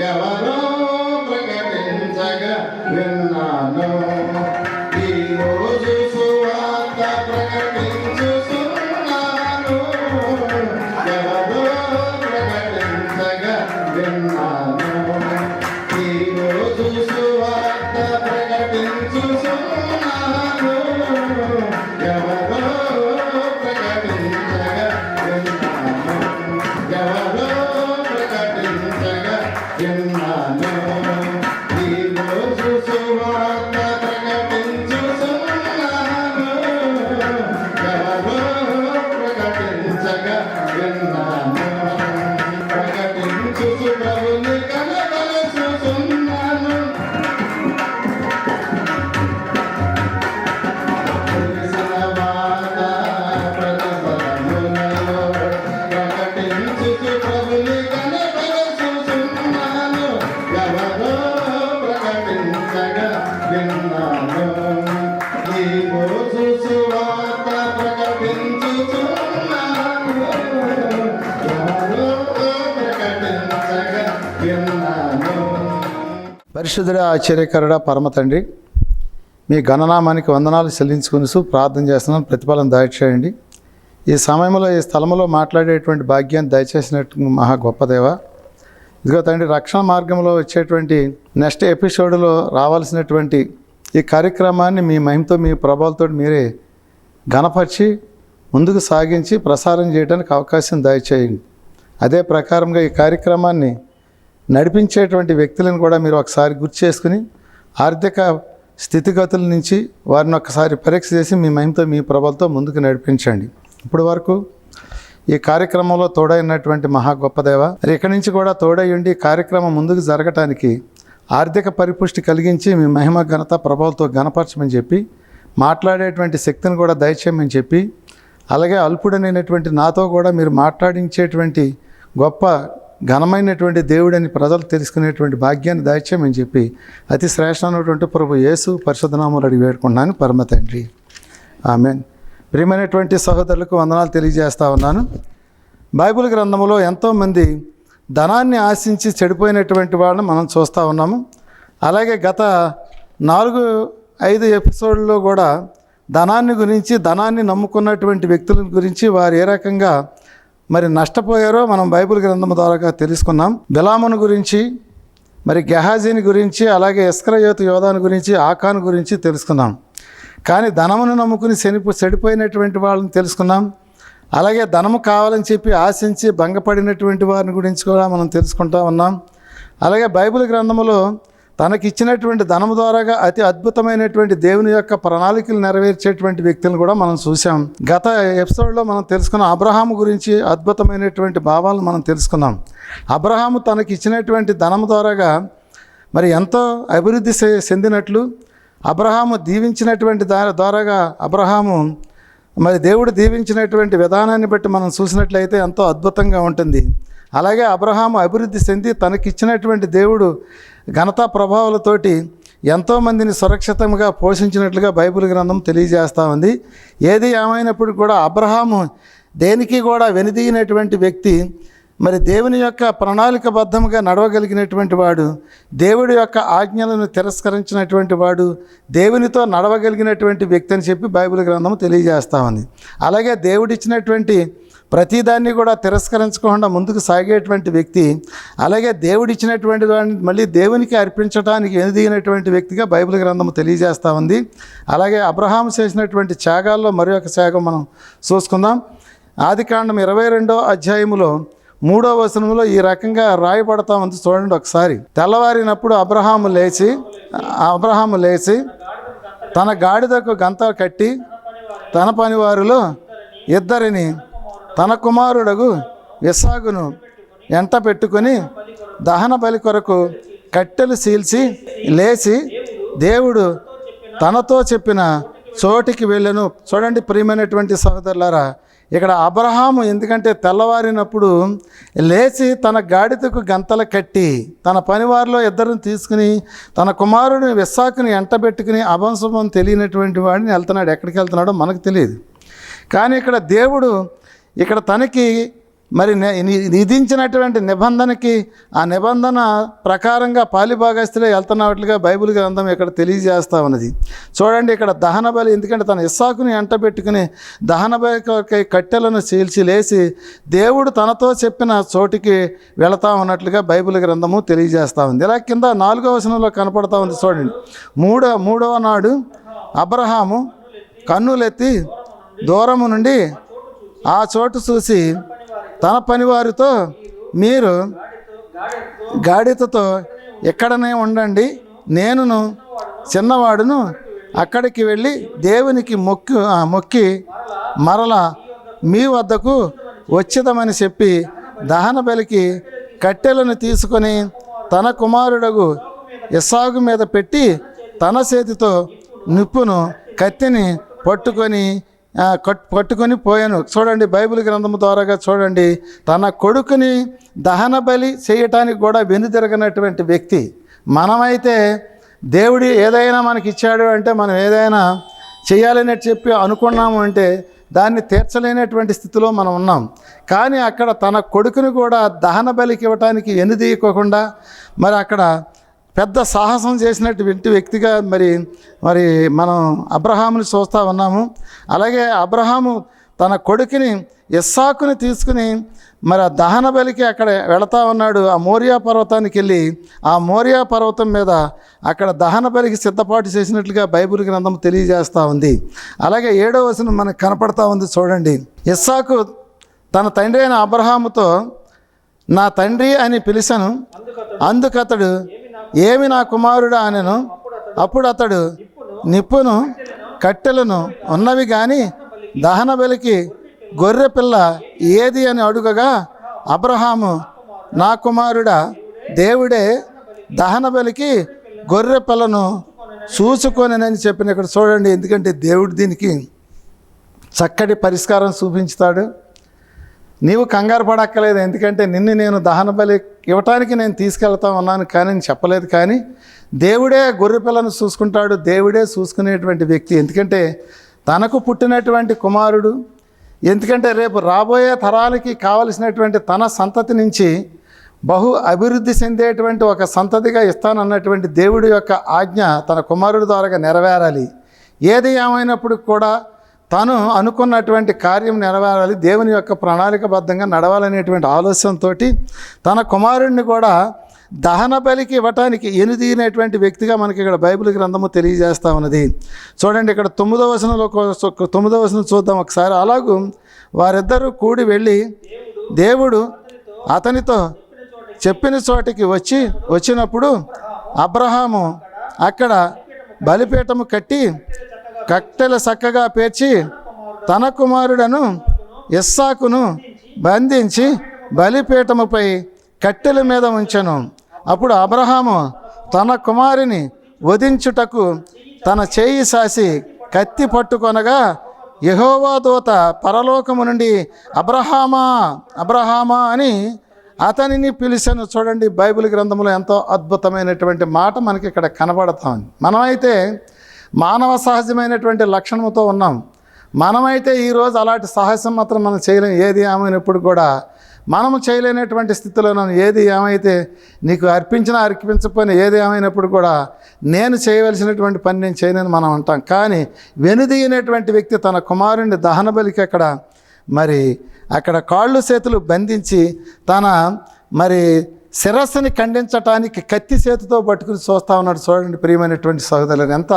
ఎవరో ప్రకటించగా విన్నాను. ఈరోజు సువార్త ప్రకటించుతున్నాను. ఎవరో ప్రకటించగా విన్నాను. ఈరోజు సువార్త ప్రకటించుతున్నాను. ఎవరో ప్రకటించగా విన్నాను. ఎవరో ప్రకటించగా విన్నాను. ఈరోజు సువార్త ప్రకటించుతున్నాను. ఎవరో ప్రకటించగా విన్నాను. ప్రకటించు ప్రభుని కనబలుచుతున్నాను. తెలిసిన మాట ప్రజలములలో ప్రకటించు ప్రభుని కనబలుచుతున్నాను. ఎవరో ప్రకటించగా విన్నాను. ఈరోజు సువార్త ప్రకటించుతున్నాను. ఎవరో ప్రకటించగా విన్నాను. పరిశుద్ధుడ ఆశ్చర్యకరుడ పరమ తండ్రి, మీ గణనామానికి వందనాలు చెల్లించుకుని ప్రార్థన చేస్తున్నాను. ప్రతిఫలం దయచేయండి. ఈ సమయంలో ఈ స్థలంలో మాట్లాడేటువంటి భాగ్యాన్ని దయచేసినట్టు మహా గొప్ప దేవ. ఇదిగో తండ్రి, రక్షణ మార్గంలో వచ్చేటువంటి నెక్స్ట్ ఎపిసోడ్లో రావాల్సినటువంటి ఈ కార్యక్రమాన్ని మీ మహిమతో మీ ప్రభావాలతో మీరే ఘనపరిచి ముందుకు సాగించి ప్రసారం చేయడానికి అవకాశం దయచేయండి. అదే ప్రకారంగా ఈ కార్యక్రమాన్ని నడిపించేటువంటి వ్యక్తులను కూడా మీరు ఒకసారి గుర్తు చేసుకుని ఆర్థిక స్థితిగతుల నుంచి వారిని ఒకసారి పరీక్ష చేసి మీ మహిమతో మీ ప్రభావాలతో ముందుకు నడిపించండి. ఇప్పటి వరకు ఈ కార్యక్రమంలో తోడైనటువంటి మహా గొప్ప దేవ, మరి ఇక్కడి నుంచి కూడా తోడై ఉండి ఈ కార్యక్రమం ముందుకు జరగటానికి ఆర్థిక పరిపుష్టి కలిగించి మీ మహిమ ఘనత ప్రభావాలతో ఘనపరచమని చెప్పి మాట్లాడేటువంటి శక్తిని కూడా దయచేయమని చెప్పి, అలాగే అల్పుడనైనటువంటి నాతో కూడా మీరు మాట్లాడించేటువంటి గొప్ప ఘనమైనటువంటి దేవుడని ప్రజలు తెలుసుకునేటువంటి భాగ్యాన్ని దయచేయమని చెప్పి అతి శ్రేష్టమైనటువంటి ప్రభు యేసు పరిశుద్ధ నామములో అడిగి వేడుకుంటున్నాను పరమ తండ్రి, ఆమేన్. ప్రియమైనటువంటి సహోదరులకు వందనాలు తెలియజేస్తా ఉన్నాను. బైబిల్ గ్రంథంలో ఎంతోమంది ధనాన్ని ఆశించి చెడిపోయినటువంటి వాళ్ళని మనం చూస్తూ ఉన్నాము. అలాగే గత 4-5 ఎపిసోడ్లో కూడా ధనాన్ని నమ్ముకున్నటువంటి వ్యక్తుల గురించి వారు ఏ రకంగా మరి నష్టపోయారో మనం బైబిల్ గ్రంథం ద్వారా తెలుసుకున్నాం. బిలామును గురించి, మరి గెహాజీని గురించి, అలాగే ఇస్కరయోతు యోధాను గురించి, ఆకాను గురించి తెలుసుకున్నాం. కానీ ధనమును నమ్ముకుని చెడిపోయినటువంటి వాళ్ళని తెలుసుకున్నాం. అలాగే ధనము కావాలని చెప్పి ఆశించి భంగపడినటువంటి వారిని గురించి కూడా మనం తెలుసుకుంటూ ఉన్నాం. అలాగే బైబిల్ గ్రంథంలో తనకిచ్చినటువంటి ధనము ద్వారాగా అతి అద్భుతమైనటువంటి దేవుని యొక్క ప్రణాళికలు నెరవేర్చేటువంటి వ్యక్తులను కూడా మనం చూసాం. గత ఎపిసోడ్లో మనం తెలుసుకున్న అబ్రహాము గురించి అద్భుతమైనటువంటి భావాలను మనం తెలుసుకున్నాం. అబ్రహాము తనకిచ్చినటువంటి ధనము ద్వారాగా మరి ఎంతో అభివృద్ధి చెందినట్లు, అబ్రహాము దీవించినటువంటి ద్వారాగా అబ్రహాము మరి దేవుడు దీవించినటువంటి విధానాన్ని బట్టి మనం చూసినట్లయితే ఎంతో అద్భుతంగా ఉంటుంది. అలాగే అబ్రహాము అభివృద్ధి చెంది తనకిచ్చినటువంటి దేవుడు ఘనతా ప్రభావాలతోటి ఎంతోమందిని సురక్షితంగా పోషించినట్లుగా బైబిల్ గ్రంథం తెలియజేస్తూ ఉంది. ఏది ఏమైనప్పుడు కూడా అబ్రహాము దేనికి కూడా వెనుదీగినటువంటి వ్యక్తి, మరి దేవుని యొక్క ప్రణాళికబద్ధంగా నడవగలిగినటువంటి వాడు, దేవుడి యొక్క ఆజ్ఞలను తిరస్కరించినటువంటి వాడు, దేవునితో నడవగలిగినటువంటి వ్యక్తి అని చెప్పి బైబిల్ గ్రంథం తెలియజేస్తూ ఉంది. అలాగే దేవుడిచ్చినటువంటి ప్రతిదాన్ని కూడా తిరస్కరించకుండా ముందుకు సాగేటువంటి వ్యక్తి, అలాగే దేవుడిచ్చినటువంటి వాడిని మళ్ళీ దేవునికి అర్పించడానికి వెనుదీగినటువంటి వ్యక్తిగా బైబిల్ గ్రంథం తెలియజేస్తూ ఉంది. అలాగే అబ్రహాము చేసినటువంటి త్యాగాల్లో మరి ఒక త్యాగం మనం చూసుకుందాం. ఆదికాండం 22వ అధ్యాయములో 3వ వచనంలో ఈ రకంగా రాయబడతా ఉంది. చూడండి ఒకసారి. తెల్లవారినప్పుడు అబ్రహాము లేచి తన గాడిదకు గంత కట్టి తన పనివారిలో ఇద్దరిని తన కుమారుడగు ఇస్సాకును ఎంట పెట్టుకొని దహన బలి కొరకు కట్టెలు చీల్చి లేచి దేవుడు తనతో చెప్పిన చోటికి వెళ్ళెను. చూడండి ప్రియమైనటువంటి సహోదరులారా, ఇక్కడ అబ్రహాము ఎందుకంటే తెల్లవారినప్పుడు లేచి తన గాడిదకు గంతలు కట్టి తన పనివారిలో ఇద్దరిని తీసుకుని తన కుమారుడిని ఇస్సాకుని ఎంటబెట్టుకుని అభంశుభం తెలియనటువంటి వాడిని వెళ్తున్నాడు. ఎక్కడికి వెళ్తున్నాడో మనకు తెలియదు. కానీ ఇక్కడ దేవుడు తనకి మరి విధించినటువంటి నిబంధనకి ఆ నిబంధన ప్రకారంగా పాలిభాగస్తులే వెళ్తున్నట్లుగా బైబిల్ గ్రంథం ఇక్కడ తెలియజేస్తూ ఉన్నది. చూడండి ఇక్కడ దహన బలి, ఎందుకంటే తన ఇస్సాకుని ఎంటబెట్టుకుని దహన బలి కట్టెలను చీల్చి లేచి దేవుడు తనతో చెప్పిన చోటికి వెళతా ఉన్నట్లుగా బైబిల్ గ్రంథము తెలియజేస్తూ ఉంది. ఇలా కింద 4వ వచనంలో కనపడతా ఉంది. చూడండి, మూడవ నాడు అబ్రహాము కన్నులెత్తి దూరము నుండి ఆ చోటు చూసి తన పనివారితో, మీరు గాడిదతో ఎక్కడనే ఉండండి, నేనును చిన్నవాడును అక్కడికి వెళ్ళి దేవునికి మొక్కి మరల మీ వద్దకు వచ్చేదమని చెప్పి దహన బలికి కట్టెలను తీసుకొని తన కుమారుడగు ఇస్సాకు మీద పెట్టి తన చేతితో నిప్పును కత్తిని పట్టుకొని పోయాను. చూడండి, బైబిల్ గ్రంథము ద్వారాగా చూడండి, తన కొడుకుని దహన బలి చేయటానికి కూడా వెనుదిరగనటువంటి వ్యక్తి. మనమైతే దేవుడు ఏదైనా మనకి ఇచ్చాడు అంటే మనం ఏదైనా చేయాలని చెప్పి అనుకున్నాము అంటే దాన్ని తీర్చలేనటువంటి స్థితిలో మనం ఉన్నాం. కానీ అక్కడ తన కొడుకుని కూడా దహన బలికి ఇవ్వటానికి వెనుదీయకోకుండా మరి అక్కడ పెద్ద సాహసం చేసినటువంటి వ్యక్తిగా మరి మనం అబ్రహాముని చూస్తూ ఉన్నాము. అలాగే అబ్రహాము తన కొడుకుని ఇస్సాకుని తీసుకుని మరి ఆ దహన బలికి అక్కడ వెళతా ఉన్నాడు. ఆ మోరియా పర్వతానికి వెళ్ళి ఆ మోరియా పర్వతం మీద అక్కడ దహన బలికి సిద్ధపాటు చేసినట్లుగా బైబిల్ గ్రంథం తెలియజేస్తూ ఉంది. అలాగే 7వ వచనం మనకు కనపడతా ఉంది. చూడండి, ఇస్సాకు తన తండ్రి అయిన అబ్రహాముతో, నా తండ్రి అని పిలిచాను. అందుకతడు, ఏమి నా కుమారుడా అనెను. అప్పుడు అతడు, నిప్పును కట్టెలను ఉన్నవి కానీ దహన బలికి గొర్రె పిల్ల ఏది అని అడుగగా, అబ్రహాము, నా కుమారుడా, దేవుడే దహన బలికి గొర్రె పిల్లను చూసుకొనని చెప్పిన. ఇక్కడ చూడండి, ఎందుకంటే దేవుడు దీనికి చక్కటి పరిష్కారం చూపించుతాడు. నీవు కంగారు పడక్కలేదు, ఎందుకంటే నిన్ను నేను దహన బలి ఇవ్వటానికి నేను తీసుకెళ్తా ఉన్నాను కానీ నేను చెప్పలేదు. కానీ దేవుడే గొర్రె పిల్లను చూసుకుంటాడు, దేవుడే చూసుకునేటువంటి వ్యక్తి. ఎందుకంటే తనకు పుట్టినటువంటి కుమారుడు, ఎందుకంటే రేపు రాబోయే తరాలకి కావలసినటువంటి తన సంతతి నుంచి బహు అభివృద్ధి చెందేటువంటి ఒక సంతతిగా ఇస్తానన్నటువంటి దేవుడి యొక్క ఆజ్ఞ తన కుమారుడి ద్వారా నెరవేరాలి. ఏది ఏమైనప్పుడు కూడా తను అనుకున్నటువంటి కార్యం నెరవేరాలి, దేవుని యొక్క ప్రణాళికబద్ధంగా నడవాలనేటువంటి ఆలోచనతో తన కుమారుడిని కూడా దహన బలికి ఇవ్వటానికి ఎనుదీగినటువంటి వ్యక్తిగా మనకి ఇక్కడ బైబిల్ గ్రంథము తెలియజేస్తూ ఉన్నది. చూడండి, ఇక్కడ 9వ వచనం చూద్దాం ఒకసారి. అలాగూ వారిద్దరూ కూడి వెళ్ళి దేవుడు అతనితో చెప్పిన చోటికి వచ్చినప్పుడు అబ్రహాము అక్కడ బలిపీఠము కట్టి కట్టెలు చక్కగా పేర్చి తన కుమారుడను ఇస్సాకును బంధించి బలిపీఠముపై కట్టెల మీద ఉంచెను. అప్పుడు అబ్రహాము తన కుమారుని వధించుటకు తన చేయి సాసి కత్తి పట్టుకొనగా యెహోవా దూత పరలోకము నుండి అబ్రహామా అబ్రహామా అని అతనిని పిలిచెను. చూడండి, బైబిల్ గ్రంథంలో ఎంతో అద్భుతమైనటువంటి మాట మనకి ఇక్కడ కనబడతా ఉంది. మనమైతే మానవ సహజమైనటువంటి లక్షణంతో ఉన్నాం. మనమైతే ఈరోజు అలాంటి సాహసం మాత్రం మనం చేయలేం. ఏది ఏమైనప్పుడు కూడా మనము చేయలేనటువంటి స్థితిలో ఏది ఏమైతే నీకు అర్పించకపోయినా ఏది ఏమైనప్పుడు కూడా నేను చేయవలసినటువంటి పని నేను చేయనని మనం అంటాం. కానీ వెనుదీగినటువంటి వ్యక్తి తన కుమారుని దహన బలికి అక్కడ కాళ్ళు చేతులు బంధించి తన శిరస్సుని ఖండించటానికి కత్తి చేతితో పట్టుకుని చూస్తూ ఉన్నాడు. చూడండి ప్రియమైనటువంటి సహోదరులు, ఎంత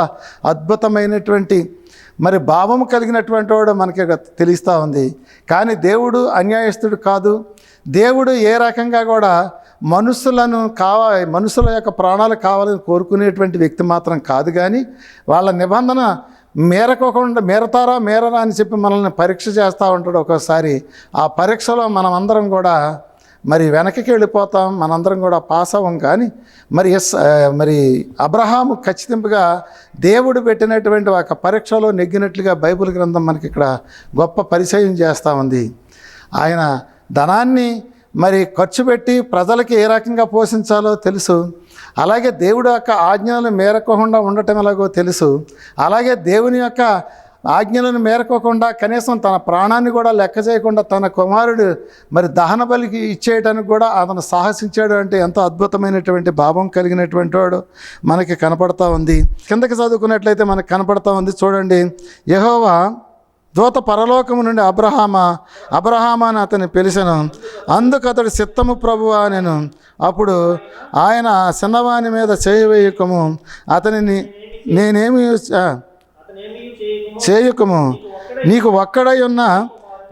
అద్భుతమైనటువంటి భావము కలిగినటువంటి వాడు మనకి తెలుస్తూ ఉంది. కానీ దేవుడు అన్యాయస్తుడు కాదు. దేవుడు ఏ రకంగా కూడా మనుషుల యొక్క ప్రాణాలు కావాలని కోరుకునేటువంటి వ్యక్తి మాత్రం కాదు. కానీ వాళ్ళ నిబంధన మేరతారా అని చెప్పి మనల్ని పరీక్ష చేస్తూ ఉంటాడు. ఒక్కోసారి ఆ పరీక్షలో మనమందరం కూడా వెనక్కి వెళ్ళిపోతాం, మనందరం కూడా పాస్ అవ్వం. కానీ అబ్రహాము ఖచ్చితంగా దేవుడు పెట్టినటువంటి ఒక పరీక్షలో నెగ్గినట్లుగా బైబిల్ గ్రంథం మనకి ఇక్కడ గొప్ప పరిచయం చేస్తూ ఉంది. ఆయన ధనాన్ని ఖర్చు పెట్టి ప్రజలకి ఏ రకంగా పోషించాలో తెలుసు. అలాగే దేవుడు యొక్క ఆజ్ఞలు మేరకుండా ఉండటం ఎలాగో తెలుసు. అలాగే దేవుని యొక్క ఆజ్ఞలను మేరకోకుండా కనీసం తన ప్రాణాన్ని కూడా లెక్క చేయకుండా తన కుమారుడు మరి దహన బలికి ఇచ్చేయడానికి కూడా అతను సాహసించాడు అంటే ఎంతో అద్భుతమైనటువంటి భావం కలిగినటువంటి వాడు మనకి కనపడతా ఉంది. కిందకి చదువుకున్నట్లయితే మనకు కనపడతా ఉంది. చూడండి, యెహోవా దూత పరలోకము నుండి అబ్రహామా అని అతన్ని పిలిచెను. అందుకు అతడు చిత్తము ప్రభువా నేను. అప్పుడు ఆయన చిన్నవాని మీద చేయవేయకము, అతనిని నేనేమి చేయకము, నీకు ఒక్కడై ఉన్న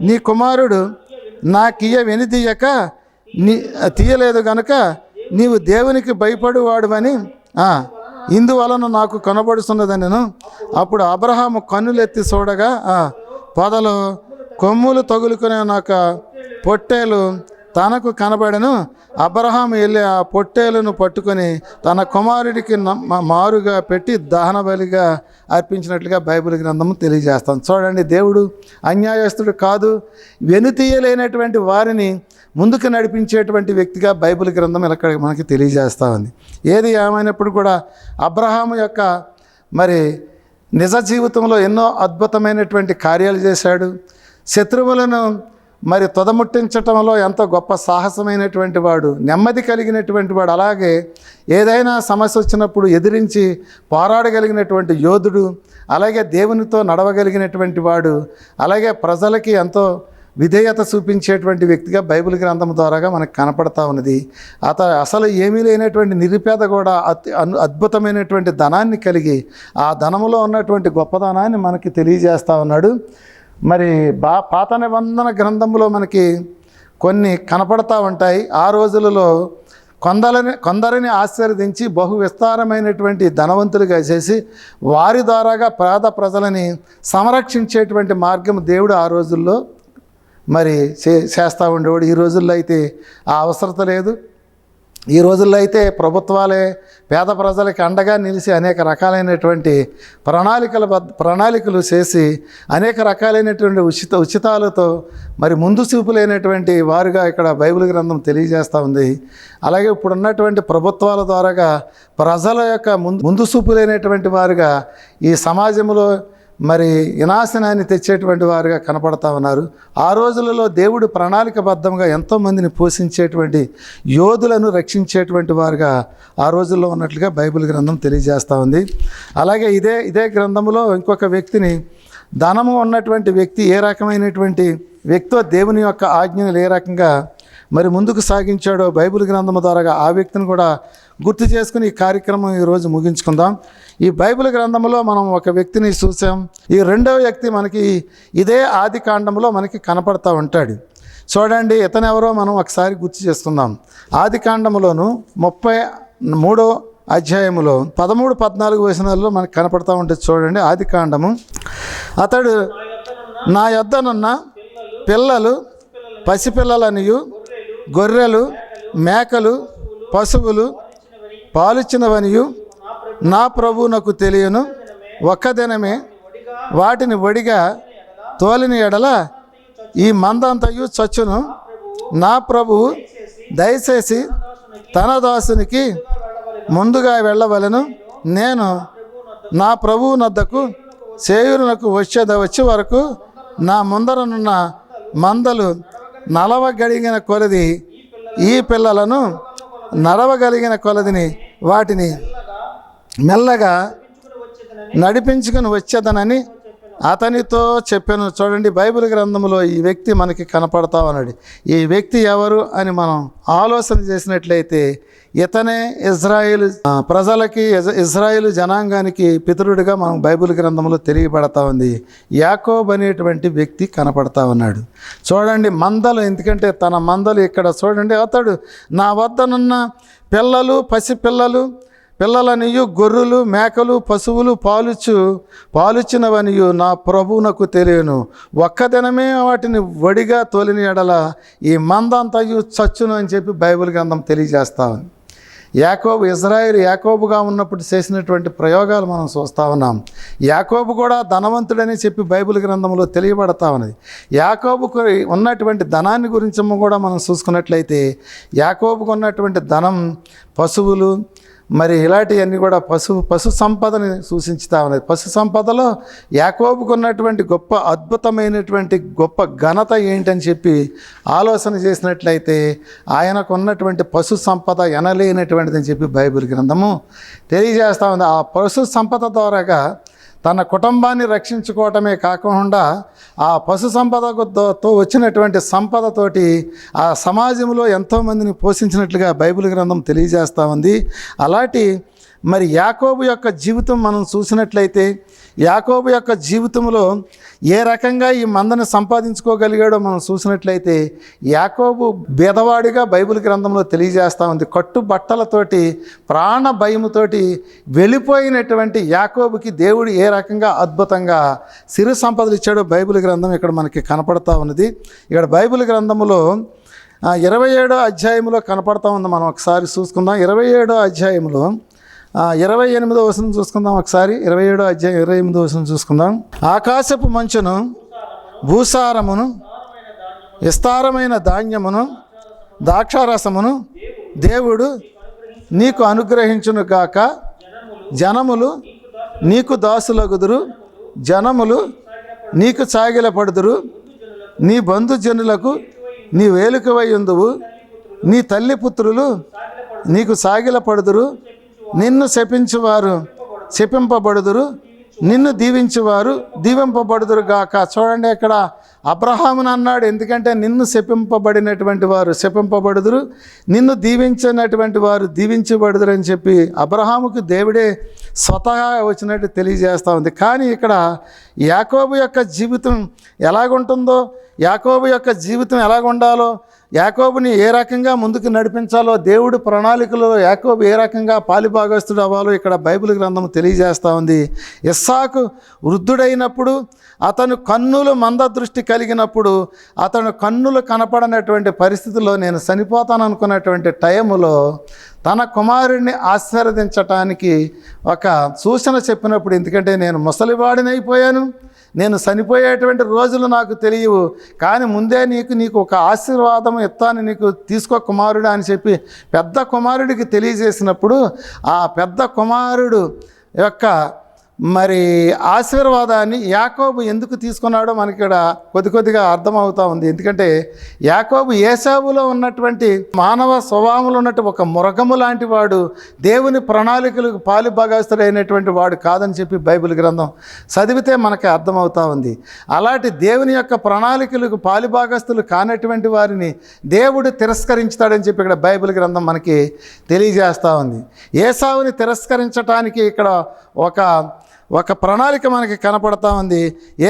నీ కుమారుడు నాకియ్య వెనుదీయక తీయలేదు గనుక నీవు దేవునికి భయపడువాడువని ఇందువలన నాకు కనబడుతున్నదనెను. అప్పుడు అబ్రహాము కన్నులెత్తి చూడగా పొదలు కొమ్ములు తగులుకునే నాకు పొట్టేలు తనకు కనబడెను. అబ్రహాము వెళ్ళి ఆ పొట్టేలును పట్టుకొని తన కుమారుడికి మారుగా పెట్టి దహన బలిగా అర్పించినట్లుగా బైబిల్ గ్రంథము తెలియజేస్తాం. చూడండి, దేవుడు అన్యాయస్తుడు కాదు, వెనుతీయలేనటువంటి వారిని ముందుకు నడిపించేటువంటి వ్యక్తిగా బైబిల్ గ్రంథం ఇక్కడ మనకి తెలియజేస్తూ ఉంది. ఏది ఏమైనప్పుడు కూడా అబ్రహాము యొక్క మరి నిజ జీవితంలో ఎన్నో అద్భుతమైనటువంటి కార్యాలు చేశాడు. శత్రువులను మరి తుదముట్టించటంలో ఎంతో గొప్ప సాహసమైనటువంటి వాడు, నెమ్మది కలిగినటువంటి వాడు. అలాగే ఏదైనా సమస్య వచ్చినప్పుడు ఎదిరించి పోరాడగలిగినటువంటి యోధుడు, అలాగే దేవునితో నడవగలిగినటువంటి వాడు, అలాగే ప్రజలకి ఎంతో విధేయత చూపించేటువంటి వ్యక్తిగా బైబిల్ గ్రంథం ద్వారాగా మనకు కనపడతా ఉన్నది. అసలు ఏమీ లేనటువంటి నిరుపేద కూడా అద్భుతమైనటువంటి ధనాన్ని కలిగి ఆ ధనములో ఉన్నటువంటి గొప్పదనాన్ని మనకి తెలియజేస్తూ ఉన్నాడు. మరి పాత నిబంధన గ్రంథంలో మనకి కొన్ని కనపడతా ఉంటాయి. ఆ రోజులలో కొందరిని ఆశీర్వదించి బహు విస్తారమైనటువంటి ధనవంతులుగా చేసి వారి ద్వారాగా పేద ప్రజలని సంరక్షించేటువంటి మార్గం దేవుడు ఆ రోజుల్లో మరి చేస్తూ ఉండేవాడు. ఈ రోజుల్లో అయితే ఆ అవసరత లేదు. ఈ రోజుల్లో అయితే ప్రభుత్వాలే పేద ప్రజలకి అండగా నిలిచి అనేక రకాలైనటువంటి ప్రణాళికలు చేసి అనేక రకాలైనటువంటి ఉచితాలతో మరి ముందు చూపులైనటువంటి వారుగా ఇక్కడ బైబిల్ గ్రంథం తెలియజేస్తూ ఉంది. అలాగే ఇప్పుడున్నటువంటి ప్రభుత్వాల ద్వారాగా ప్రజల యొక్క ముందు చూపులైనటువంటి వారుగా ఈ సమాజంలో మరి వినాశనాన్ని తెచ్చేటువంటి వారుగా కనపడతా ఉన్నారు. ఆ రోజులలో దేవుడు ప్రణాళికబద్ధంగా ఎంతోమందిని పోషించేటువంటి యోధులను రక్షించేటువంటి వారుగా ఆ రోజుల్లో ఉన్నట్లుగా బైబిల్ గ్రంథం తెలియజేస్తూ ఉంది. అలాగే ఇదే గ్రంథంలో ఇంకొక వ్యక్తిని, ధనము ఉన్నటువంటి వ్యక్తి ఏ రకమైనటువంటి వ్యక్తో దేవుని యొక్క ఆజ్ఞలు ఏ రకంగా మరి ముందుకు సాగించాడో బైబిల్ గ్రంథం ద్వారా ఆ వ్యక్తిని కూడా గుర్తు చేసుకుని ఈ కార్యక్రమం ఈరోజు ముగించుకుందాం. ఈ బైబిల్ గ్రంథంలో మనం ఒక వ్యక్తిని చూసాం. ఈ రెండవ వ్యక్తి మనకి ఇదే ఆది కాండంలో మనకి కనపడతా ఉంటాడు. చూడండి, ఇతనెవరో మనం ఒకసారి గుర్తు చేసుకుందాం. ఆది కాండంలోను 33వ అధ్యాయములో 13-14 వచనాల్లో మనకు కనపడతా ఉంటుంది. చూడండి, ఆది కాండము. అతడు నా యొద్దనున్న పిల్లలు పసిపిల్లలనియు గొర్రెలు మేకలు పశువులు పాలిచ్చినవనియు నా ప్రభువునకు తెలియను. ఒక్క దినమే వాటిని ఒడిగా తోలిన ఎడల ఈ మందంతయు చచ్చును. నా ప్రభువు దయచేసి తన దాసునికి ముందుగా వెళ్ళవలెను. నేను నా ప్రభువు నద్దకు చేయూరునకు వచ్చే వరకు నా ముందరనున్న మందలు నడవగలిగిన కొలది ఈ పిల్లలను నడవగలిగిన కొలదిని వాటిని మెల్లగా నడిపించుకుని వచ్చేదనని అతనితో చెప్పాను. చూడండి, బైబిల్ గ్రంథంలో ఈ వ్యక్తి మనకి కనపడతా ఉన్నాడు. ఈ వ్యక్తి ఎవరు అని మనం ఆలోచన చేసినట్లయితే ఇతనే ఇజ్రాయేలు ప్రజలకి ఇజ్రాయేలు జనాంగానికి పితరుడిగా మనం బైబిల్ గ్రంథంలో తెలియబడతా ఉంది. యాకోబు అనేటువంటి వ్యక్తి కనపడతా ఉన్నాడు. చూడండి, మందలు, ఎందుకంటే తన మందలు ఇక్కడ చూడండి. అతడు నా వద్దనున్న పిల్లలు పిల్లలనియు గొర్రెలు మేకలు పశువులు పాలుచ్చినవనియు నా ప్రభువునకు తెలియను. ఒక్క దినమే వాటిని వడిగా తోలిన ఎడల ఈ మందంతయు చచ్చును అని చెప్పి బైబిల్ గ్రంథం తెలియజేస్తా ఉంది. యాకోబుగా ఉన్నప్పుడు చేసినటువంటి ప్రయోగాలు మనం చూస్తూ ఉన్నాం. యాకోబు కూడా ధనవంతుడని చెప్పి బైబిల్ గ్రంథంలో తెలియబడతా ఉన్నది. యాకోబుకు ఉన్నటువంటి ధనాన్ని గురించి కూడా మనం చూసుకున్నట్లయితే యాకోబుకు ఉన్నటువంటి ధనం పశువులు మరి ఇలాంటివన్నీ కూడా పశు సంపదని సూచించుతా ఉన్నది. పశు సంపదలో యాకోబుకు ఉన్నటువంటి గొప్ప అద్భుతమైనటువంటి గొప్ప ఘనత ఏంటని చెప్పి ఆలోచన చేసినట్లయితే ఆయనకు ఉన్నటువంటి పశు సంపద ఎనలేనటువంటిదని చెప్పి బైబిల్ గ్రంథము తెలియజేస్తూ ఉంది. ఆ పశు సంపద ద్వారాగా తన కుటుంబాన్ని రక్షించుకోవటమే కాకుండా ఆ పశు సంపదతో వచ్చినటువంటి సంపదతోటి ఆ సమాజంలో ఎంతోమందిని పోషించినట్లుగా బైబిల్ గ్రంథం తెలియజేస్తూ ఉంది. అలాంటి మరి యాకోబు యొక్క జీవితం మనం చూసినట్లయితే యాకోబు యొక్క జీవితంలో ఏ రకంగా ఈ మందని సంపాదించుకోగలిగాడో మనం చూసినట్లయితే యాకోబు బీదవాడిగా బైబిల్ గ్రంథంలో తెలియజేస్తూ ఉంది. కట్టుబట్టలతోటి ప్రాణ భయముతోటి వెళ్ళిపోయినటువంటి యాకోబుకి దేవుడు ఏ రకంగా అద్భుతంగా సిరి సంపదలు ఇచ్చాడో బైబిల్ గ్రంథం ఇక్కడ మనకి కనపడతా ఉన్నది. ఇక్కడ బైబిల్ గ్రంథంలో 27వ అధ్యాయంలో కనపడతా ఉంది. మనం ఒకసారి చూసుకుందాం. 27వ అధ్యాయంలో 28వ వచనం చూసుకుందాం. ఒకసారి 27వ అధ్యాయం 28వ వచనం చూసుకుందాం. ఆకాశపు మంచును, భూసారమును, విస్తారమైన ధాన్యమును, ద్రాక్షారసమును దేవుడు నీకు అనుగ్రహించును గాక. జనములు నీకు దాసులగుదురు, జనములు నీకు సాగిలపడుదురు. నీ బంధుజనులకు నీ వేలుకవై ఉందువు. నీ తల్లి పుత్రులు నీకు సాగిలపడుదురు. నిన్ను శపించువారు శపింపబడుదురు, నిన్ను దీవించువారు దీవింపబడుదురు గాక. చూడండి, ఇక్కడ అబ్రహామును అన్నాడు. ఎందుకంటే నిన్ను శపింపబడినటువంటి వారు శపింపబడుదురు, నిన్ను దీవించినటువంటి వారు దీవించబడుదురు అని చెప్పి అబ్రహాముకు దేవుడే స్వతహా వచ్చినట్టు తెలియజేస్తూ ఉంది. కానీ ఇక్కడ యాకోబు యొక్క జీవితం ఎలాగుంటుందో, యాకోబు యొక్క జీవితం ఎలాగుండాలో, యాకోబుని ఏ రకంగా ముందుకు నడిపించాలో, దేవుడు ప్రణాళికలో యాకోబు ఏ రకంగా పాలిభాగస్తుడు అవ్వాలో ఇక్కడ బైబిల్ గ్రంథం తెలియజేస్తూ ఉంది. ఇస్సాకు వృద్ధుడైనప్పుడు, అతను కన్నులు మంద దృష్టి కలిగినప్పుడు, అతను కన్నులు కనపడనటువంటి పరిస్థితుల్లో నేను చనిపోతాను అనుకున్నటువంటి టైములో తన కుమారుడిని ఆశీర్వదించటానికి ఒక సూచన చెప్పినప్పుడు, ఎందుకంటే నేను ముసలివాడినైపోయాను, నేను చనిపోయేటువంటి రోజులు నాకు తెలియవు, కానీ ముందే నీకు ఒక ఆశీర్వాదం ఇస్తాను, నీకు తీసుకో కుమారుడు అని చెప్పి పెద్ద కుమారుడికి తెలియజేసినప్పుడు ఆ పెద్ద కుమారుడు యొక్క మరి ఆశీర్వాదాన్ని యాకోబు ఎందుకు తీసుకున్నాడో మనకి ఇక్కడ కొద్దిగా అర్థమవుతూ ఉంది. ఎందుకంటే యాకోబు ఏశావులో ఉన్నటువంటి మానవ స్వభావంలో ఉన్నట్టు ఒక మృగము లాంటి వాడు, దేవుని ప్రణాళికలకు పాలుభాగస్తుడైనటువంటి వాడు కాదని చెప్పి బైబిల్ గ్రంథం చదివితే మనకి అర్థమవుతూ ఉంది. అలాంటి దేవుని యొక్క ప్రణాళికలకు పాలుభాగస్తులు కానటువంటి వారిని దేవుడు తిరస్కరించుతాడని చెప్పి ఇక్కడ బైబిల్ గ్రంథం మనకి తెలియజేస్తూ ఉంది. ఏశావుని తిరస్కరించడానికి ఇక్కడ ఒక ప్రణాళిక మనకి కనపడతా ఉంది.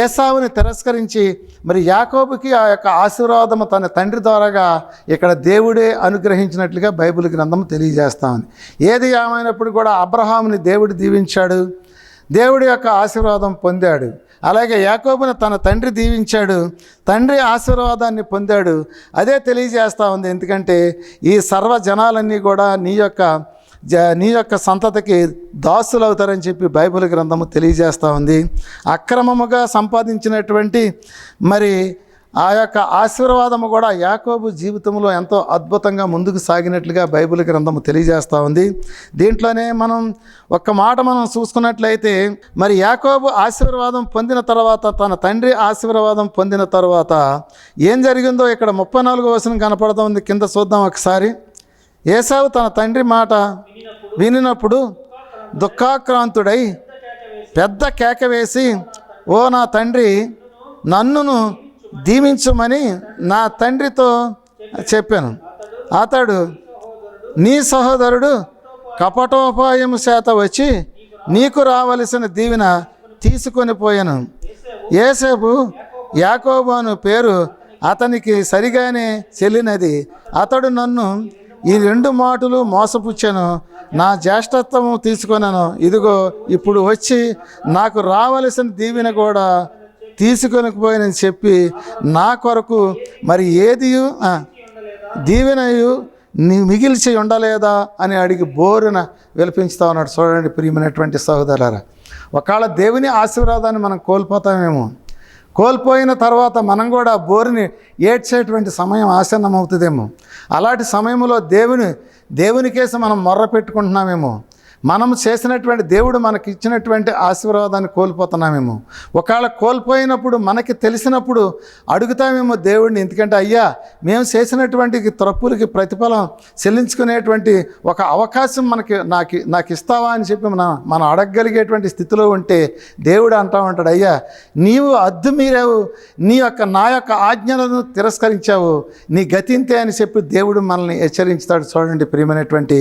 ఏశావుని తిరస్కరించి మరి యాకోబుకి ఆ యొక్క ఆశీర్వాదము తన తండ్రి ద్వారాగా ఇక్కడ దేవుడే అనుగ్రహించినట్లుగా బైబిల్ గ్రంథం తెలియజేస్తూ ఉంది. ఏది ఏమైనప్పుడు కూడా అబ్రహాముని దేవుడు దీవించాడు, దేవుడి యొక్క ఆశీర్వాదం పొందాడు. అలాగే యాకోబుని తన తండ్రి దీవించాడు, తండ్రి ఆశీర్వాదాన్ని పొందాడు. అదే తెలియజేస్తూ ఉంది. ఎందుకంటే ఈ సర్వ జనాలన్నీ కూడా నీ యొక్క సంతతికి దాసులు అవుతారని చెప్పి బైబిల్ గ్రంథము తెలియజేస్తూ ఉంది. అక్రమముగా సంపాదించినటువంటి మరి ఆ యొక్క ఆశీర్వాదము కూడా యాకోబు జీవితంలో ఎంతో అద్భుతంగా ముందుకు సాగినట్లుగా బైబిల్ గ్రంథము తెలియజేస్తూ ఉంది. దీంట్లోనే మనం మనం చూసుకున్నట్లయితే మరి యాకోబు ఆశీర్వాదం పొందిన తర్వాత, తన తండ్రి ఆశీర్వాదం పొందిన తర్వాత ఏం జరిగిందో ఇక్కడ 34వ వచనం కనపడుతూ ఉంది. కింద చూద్దాం ఒకసారి. ఏశావు తన తండ్రి మాట వినినప్పుడు దుఃఖాక్రాంతుడై పెద్ద కేక వేసి, ఓ నా తండ్రి, నన్నును దీవించమని నా తండ్రితో చెప్పాను. అతడు, నీ సహోదరుడు కపటోపాయము చేత వచ్చి నీకు రావలసిన దీవెన తీసుకొని పోయాను. యేసేపు యాకోబు అను పేరు అతనికి సరిగానే చెల్లినది. అతడు నన్ను ఈ 2 మాటలు మోసపుచ్చాను, నా జ్యేష్ఠత్వము తీసుకొనను. ఇదిగో ఇప్పుడు వచ్చి నాకు రావలసిన దీవెన కూడా తీసుకొని పోయినని చెప్పి నా కొరకు మరి ఏది దీవెనయు మిగిల్చి ఉండలేదా అని అడిగి బోరున విలపించుతా ఉన్నాడు. చూడండి ప్రియమైనటువంటి సహోదరులారా, ఒకవేళ దేవుని ఆశీర్వాదాన్ని మనం కోల్పోతామేమో, కోల్పోయిన తర్వాత మనం కూడా బోరుని ఏడ్చేటువంటి సమయం ఆసన్నమవుతుందేమో. అలాంటి సమయంలో దేవునికేసి మనం మొర్ర పెట్టుకుంటున్నామేమో. మనం చేసినటువంటి దేవుడు మనకి ఇచ్చినటువంటి ఆశీర్వాదాన్ని కోల్పోతున్నామేమో. ఒకవేళ కోల్పోయినప్పుడు మనకి తెలిసినప్పుడు అడుగుతామేమో దేవుడిని, ఎందుకంటే అయ్యా మేము చేసినటువంటి తప్పులకి ప్రతిఫలం చెల్లించుకునేటువంటి ఒక అవకాశం నాకు ఇస్తావా అని చెప్పి మనం అడగగలిగేటువంటి స్థితిలో ఉంటే దేవుడు అంటా ఉంటాడు, అయ్యా నీవు అద్దు మీరావు, నా యొక్క ఆజ్ఞలను తిరస్కరించావు, నీ గతింతే అని చెప్పి దేవుడు మనల్ని హెచ్చరించుతాడు. చూడండి ప్రియమైనటువంటి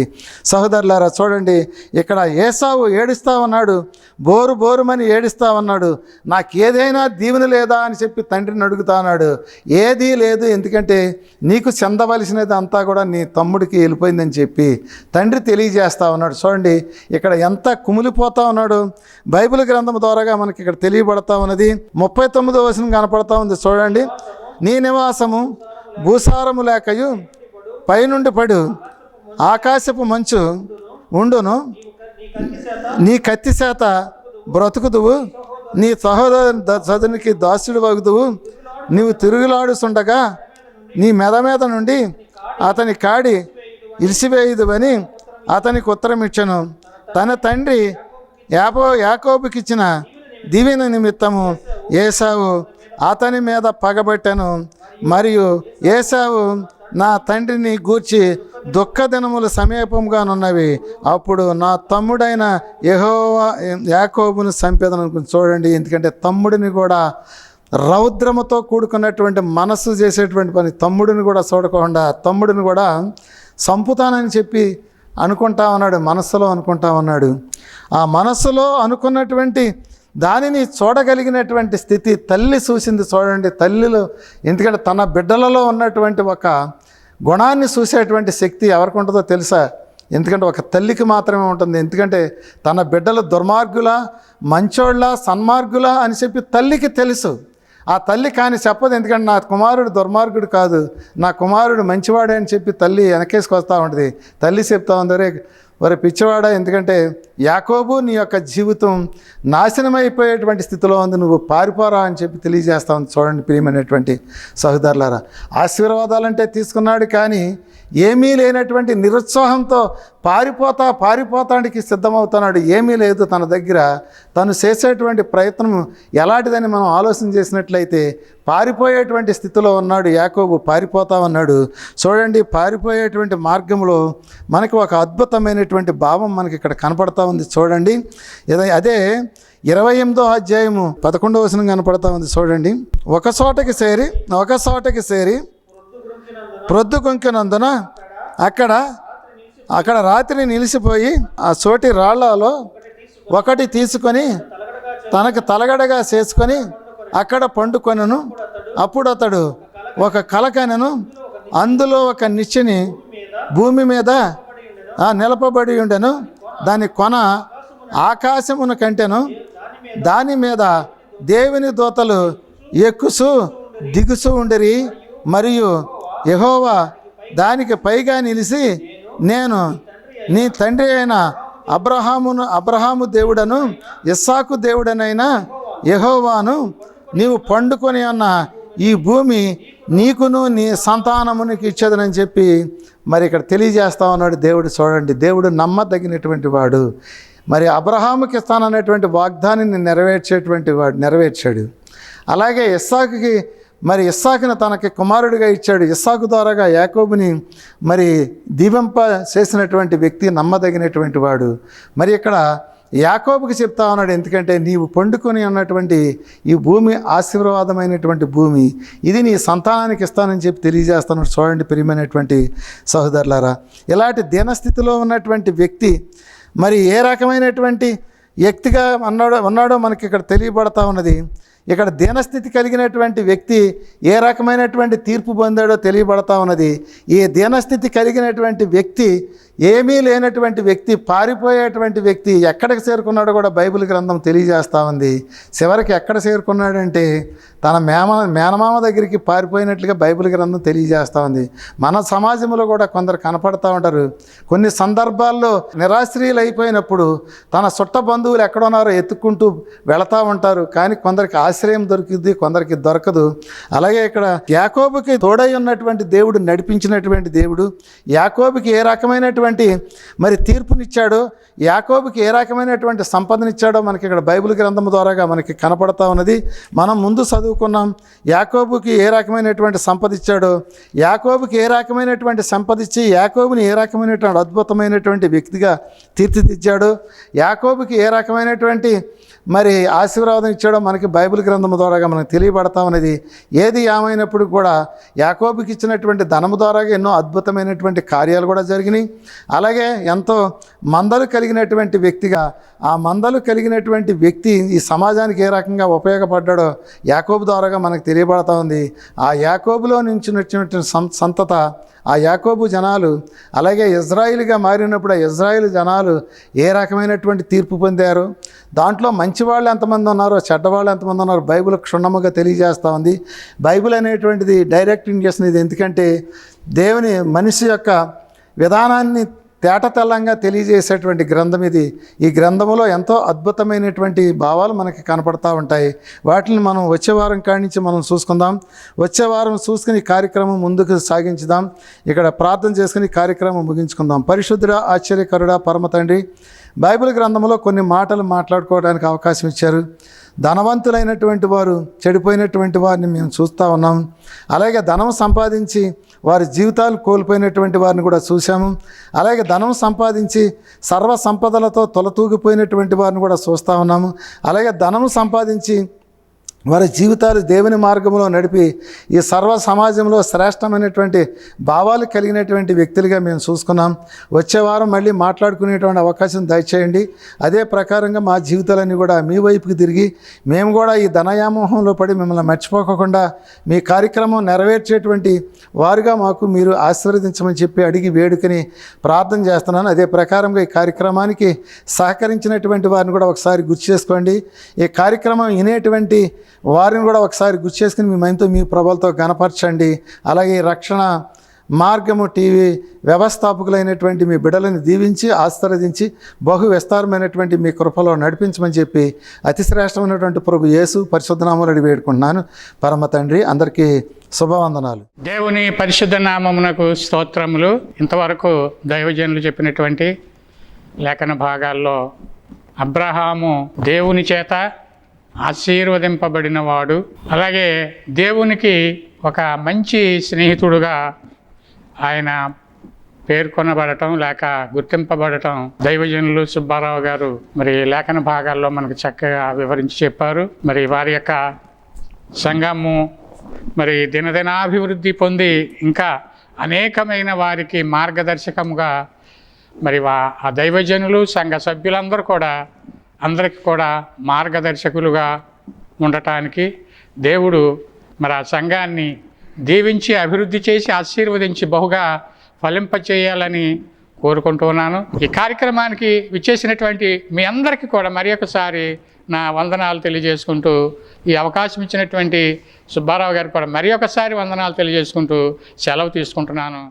సహోదరులారా, చూడండి ఇక్కడ ఏసావు ఏడుస్తా ఉన్నాడు, బోరుమని ఏడుస్తా ఉన్నాడు. నాకు ఏదైనా దీవెన లేదా అని చెప్పి తండ్రిని అడుగుతా ఉన్నాడు. ఏదీ లేదు, ఎందుకంటే నీకు చెందవలసినది అంతా కూడా నీ తమ్ముడికి వెళ్ళిపోయిందని చెప్పి తండ్రి తెలియజేస్తా ఉన్నాడు. చూడండి ఇక్కడ ఎంత కుమిలిపోతా ఉన్నాడు. బైబిల్ గ్రంథం ద్వారాగా మనకి ఇక్కడ తెలియబడతా ఉన్నది. 39వ వచనం కనపడతా ఉంది. చూడండి, నీ నివాసము భూసారము లేకయు పైనుండి పడు ఆకాశపు మంచు ఉండును, నీ కత్తి చేత బ్రతుకుదువు, నీ సహోదరునికి దాసుడు వగుదువు, నీవు తిరుగులాడుతుండగా నీ మెద నుండి అతని కాడి ఇరిసివేయుదువని అతనికి ఉత్తరం ఇచ్చెను. తన తండ్రి యాకోబుకిచ్చిన దీవెన నిమిత్తము ఏసావు అతని మీద పగబట్టెను. మరియు ఏసావు నా తండ్రిని గూర్చి దుఃఖ దినములు సమీపంగానున్నవి, అప్పుడు నా తమ్ముడైన యాకోబును చంపేదను. చూడండి, ఎందుకంటే తమ్ముడిని కూడా రౌద్రముతో కూడుకున్నటువంటి మనస్సు చేసేటువంటి పని, తమ్ముడిని కూడా చూడకుండా తమ్ముడిని కూడా చంపుతానని చెప్పి అనుకుంటా ఉన్నాడు, మనస్సులో అనుకుంటా ఉన్నాడు. ఆ మనస్సులో అనుకున్నటువంటి దానిని చూడగలిగినటువంటి స్థితి తల్లి చూసింది. చూడండి, తల్లిలో, ఎందుకంటే తన బిడ్డలలో ఉన్నటువంటి ఒక గుణాన్ని చూసేటువంటి శక్తి ఎవరికి ఉంటుందో తెలుసా? ఎందుకంటే ఒక తల్లికి మాత్రమే ఉంటుంది. ఎందుకంటే తన బిడ్డలు దుర్మార్గులా, మంచోళ్ళ, సన్మార్గులా అని చెప్పి తల్లికి తెలుసు. ఆ తల్లి కానీ చెప్పదు, ఎందుకంటే నా కుమారుడు దుర్మార్గుడు కాదు, నా కుమారుడు మంచివాడే అని చెప్పి తల్లి వెనకేసుకొస్తూ ఉంటుంది. తల్లి చెప్తా ఉంది, వరే పిచ్చివాడా, ఎందుకంటే యాకోబు నీ యొక్క జీవితం నాశనమైపోయేటువంటి స్థితిలో ఉంది, నువ్వు పారిపోరా అని చెప్పి తెలియజేస్తా ఉంది. చూడండి ప్రియమైనటువంటి సహోదరులారా, ఆశీర్వాదాలంటే తీసుకున్నాడు, కానీ ఏమీ లేనటువంటి నిరుత్సాహంతో పారిపోతానికి సిద్ధమవుతున్నాడు. ఏమీ లేదు తన దగ్గర. తను చేసేటువంటి ప్రయత్నం ఎలాంటిదని మనం ఆలోచన చేసినట్లయితే పారిపోయేటువంటి స్థితిలో ఉన్నాడు యాకోబు, పారిపోతా ఉన్నాడు. చూడండి, పారిపోయేటువంటి మార్గంలో మనకు ఒక అద్భుతమైనటువంటి భావం మనకి ఇక్కడ కనపడతా ఉంది. చూడండి, అదే 28వ అధ్యాయము 11వ వచనం కనపడతా ఉంది. చూడండి, ఒక చోటకి చేరి ప్రొద్దుకొంకినందున అక్కడ రాత్రి నిలిచిపోయి ఆ చోటి రాళ్లలో ఒకటి తీసుకొని తనకు తలగడగా చేసుకొని అక్కడ పండుకొనెను. అప్పుడు అతడు ఒక కలకనెను, అందులో ఒక నిచ్చెని భూమి మీద నిలపబడి ఉండెను, దాని కొన ఆకాశమును కంటెను, దాని మీద దేవుని దూతలు ఎక్కుచూ దిగుచూ ఉండిరి. మరియు యెహోవా దానికి పైగా నిలిచి, నేను నీ తండ్రి అయిన అబ్రహాము దేవుడను ఇస్సాకు దేవుడనైన యెహోవాను, నీవు పండుకొని ఉన్న ఈ భూమి నీకును నీ సంతానమునికి ఇచ్చేదనని చెప్పి మరి ఇక్కడ తెలియజేస్తా ఉన్నాడు దేవుడు. చూడండి, దేవుడు నమ్మదగినటువంటి వాడు. మరి అబ్రహాముకి ఇస్తాననేటువంటి వాగ్దానాన్ని నెరవేర్చాడు. అలాగే ఇస్సాకుని తనకి కుమారుడిగా ఇచ్చాడు. ఇస్సాకు ద్వారాగా యాకోబుని మరి దీవింప చేసినటువంటి వ్యక్తి నమ్మదగినటువంటి వాడు. మరి ఇక్కడ యాకోబుకి చెప్తా ఉన్నాడు, ఎందుకంటే నీవు పండుకొని ఉన్నటువంటి ఈ భూమి ఆశీర్వాదమైనటువంటి భూమి, ఇది నీ సంతానానికి ఇస్తానని చెప్పి తెలియజేస్తున్నాడు. చూడండి ప్రియమైనటువంటి సహోదరులారా, ఇలాంటి దీనస్థితిలో ఉన్నటువంటి వ్యక్తి మరి ఏ రకమైనటువంటి వ్యక్తిగా ఉన్నాడో మనకి ఇక్కడ తెలియబడతా ఉన్నది. ఇక్కడ దీనస్థితి కలిగినటువంటి వ్యక్తి ఏ రకమైనటువంటి తీర్పు పొందాడో తెలియబడతా ఉన్నది. ఈ దీనస్థితి కలిగినటువంటి వ్యక్తి, ఏమీ లేనటువంటి వ్యక్తి, పారిపోయేటువంటి వ్యక్తి ఎక్కడికి చేరుకున్నాడో కూడా బైబిల్ గ్రంథం తెలియజేస్తూ ఉంది. చివరికి ఎక్కడ చేరుకున్నాడంటే తన మేనమామ దగ్గరికి పారిపోయినట్లుగా బైబిల్ గ్రంథం తెలియజేస్తూ ఉంది. మన సమాజంలో కూడా కొందరు కనపడతా ఉంటారు. కొన్ని సందర్భాల్లో నిరాశ్రయులు అయిపోయినప్పుడు తన చుట్ట బంధువులు ఎక్కడున్నారో ఎత్తుక్కుంటూ వెళతా ఉంటారు. కానీ కొందరికి ఆశ్రయం దొరికింది, కొందరికి దొరకదు. అలాగే ఇక్కడ యాకోబుకి తోడై ఉన్నటువంటి దేవుడు, నడిపించినటువంటి దేవుడు, యాకోబుకి ఏ రకమైనటువంటి రకమైనటువంటి మరి తీర్పునిచ్చాడో, యాకోబుకి ఏ రకమైనటువంటి సంపదనిచ్చాడో మనకి ఇక్కడ బైబిల్ గ్రంథం ద్వారాగా మనకి కనపడతా ఉన్నది. మనం ముందు చదువుకున్నాం యాకోబుకి ఏ రకమైనటువంటి సంపద ఇచ్చాడో, యాకోబుకి ఏ రకమైనటువంటి సంపద ఇచ్చి యాకోబుని ఏ రకమైనటువంటి అద్భుతమైనటువంటి వ్యక్తిగా తీర్చిదిద్దాడో, యాకోబుకి ఏ రకమైనటువంటి మరి ఆశీర్వాదం ఇచ్చాడో మనకి బైబిల్ గ్రంథం ద్వారాగా మనకు తెలియబడతా ఉన్నది. ఏది ఏమైనప్పుడు కూడా యాకోబుకి ఇచ్చినటువంటి ధనము ద్వారాగా ఎన్నో అద్భుతమైనటువంటి కార్యాలు కూడా జరిగినాయి. అలాగే ఎంతో మందలు కలిగినటువంటి వ్యక్తిగా, ఆ మందలు కలిగినటువంటి వ్యక్తి ఈ సమాజానికి ఏ రకంగా ఉపయోగపడ్డాడో యాకోబు ద్వారాగా మనకు తెలియబడతా ఉంది. ఆ యాకోబులో నుంచి వచ్చినటువంటి సంతత, ఆ యాకోబు జనాలు, అలాగే ఇజ్రాయిల్గా మారినప్పుడు ఆ ఇజ్రాయిల్ జనాలు ఏ రకమైనటువంటి తీర్పు పొందారు, దాంట్లో మంచి వాళ్ళు ఎంతమంది ఉన్నారో చెడ్డవాళ్ళు ఎంతమంది ఉన్నారో బైబిల్ క్షుణ్ణముగా తెలియజేస్తూ ఉంది. బైబిల్ అనేటువంటిది డైరెక్టింగ్ చేసినది, ఎందుకంటే దేవుని మనిషి యొక్క విధానాన్ని తేటతెల్లంగా తెలియజేసేటువంటి గ్రంథం ఇది. ఈ గ్రంథంలో ఎంతో అద్భుతమైనటువంటి భావాలు మనకి కనపడతా ఉంటాయి. వాటిని మనం వచ్చే వారం కాడి నుంచి మనం చూసుకుందాం. వచ్చే వారం చూసుకుని కార్యక్రమం ముందుకు సాగించుదాం. ఇక్కడ ప్రార్థన చేసుకుని కార్యక్రమం ముగించుకుందాం. పరిశుద్ధుడా, ఆశ్చర్యకరుడా, పరమ తండ్రి, బైబిల్ గ్రంథంలో కొన్ని మాటలు మాట్లాడుకోవడానికి అవకాశం ఇచ్చారు. ధనవంతులైనటువంటి వారు చెడిపోయినటువంటి వారిని మేము చూస్తూ ఉన్నాం. అలాగే ధనం సంపాదించి వారి జీవితాలు కోల్పోయినటువంటి వారిని కూడా చూసాము. అలాగే ధనం సంపాదించి సర్వ సంపదలతో తొలతూగిపోయినటువంటి వారిని కూడా చూస్తూ ఉన్నాము. అలాగే ధనం సంపాదించి వారి జీవితాలు దేవుని మార్గంలో నడిపి ఈ సర్వ సమాజంలో శ్రేష్టమైనటువంటి భావాలు కలిగినటువంటి వ్యక్తులుగా మేము చూసుకున్నాం. వచ్చే వారం మళ్ళీ మాట్లాడుకునేటువంటి అవకాశం దయచేయండి. అదే ప్రకారంగా మా జీవితాలన్నీ కూడా మీ వైపుకి తిరిగి మేము కూడా ఈ ధనయామోహంలో పడి మిమ్మల్ని మర్చిపోకుండా మీ కార్యక్రమం నెరవేర్చేటువంటి వారుగా మాకు మీరు ఆశీర్వదించమని చెప్పి అడిగి వేడుకని ప్రార్థన చేస్తున్నాను. అదే ప్రకారంగా ఈ కార్యక్రమానికి సహకరించినటువంటి వారిని కూడా ఒకసారి గుర్తు చేసుకోండి. ఈ కార్యక్రమం వినేటువంటి వారిని కూడా ఒకసారి గుర్తు చేసుకుని మీ మైంతో మీ ప్రభలతో గణపరచండి. అలాగే రక్షణ మార్గము టీవీ వ్యవస్థాపకులైనటువంటి మీ బిడ్డలను దీవించి ఆశీర్వదించి బహు విస్తారమైనటువంటి మీ కృపలో నడిపించమని చెప్పి అతి శ్రేష్టమైనటువంటి ప్రభు యేసు పరిశుద్ధనామములో అడిగి వేడుకుంటున్నాను. పరమ తండ్రి, అందరికీ శుభవందనాలు. దేవుని పరిశుద్ధ నామమునకు స్తోత్రములు. ఇంతవరకు దైవజనులు చెప్పినటువంటి లేఖన భాగాల్లో అబ్రహాము దేవుని చేత ఆశీర్వదింపబడినవాడు, అలాగే దేవునికి ఒక మంచి స్నేహితుడుగా ఆయన పేర్కొనబడటం లేక గుర్తింపబడటం దైవజనులు సుబ్బారావు గారు మరి లేఖన భాగాల్లో మనకు చక్కగా వివరించి చెప్పారు. మరి వారి యొక్క సంఘము మరి దినదినాభివృద్ధి పొంది ఇంకా అనేకమైన వారికి మార్గదర్శకముగా మరి ఆ దైవజనులు సంఘ సభ్యులందరూ కూడా అందరికీ కూడా మార్గదర్శకులుగా ఉండటానికి దేవుడు మరి ఆ సంఘాన్ని దీవించి అభివృద్ధి చేసి ఆశీర్వదించి బహుగా ఫలింపచేయాలని కోరుకుంటున్నాను. ఈ కార్యక్రమానికి విచ్చేసినటువంటి మీ అందరికీ కూడా మరి ఒకసారి నా వందనాలు తెలియజేసుకుంటూ, ఈ అవకాశం ఇచ్చినటువంటి సుబ్బారావు గారికి కూడా మరి ఒకసారి వందనాలు తెలియజేసుకుంటూ సెలవు తీసుకుంటున్నాను.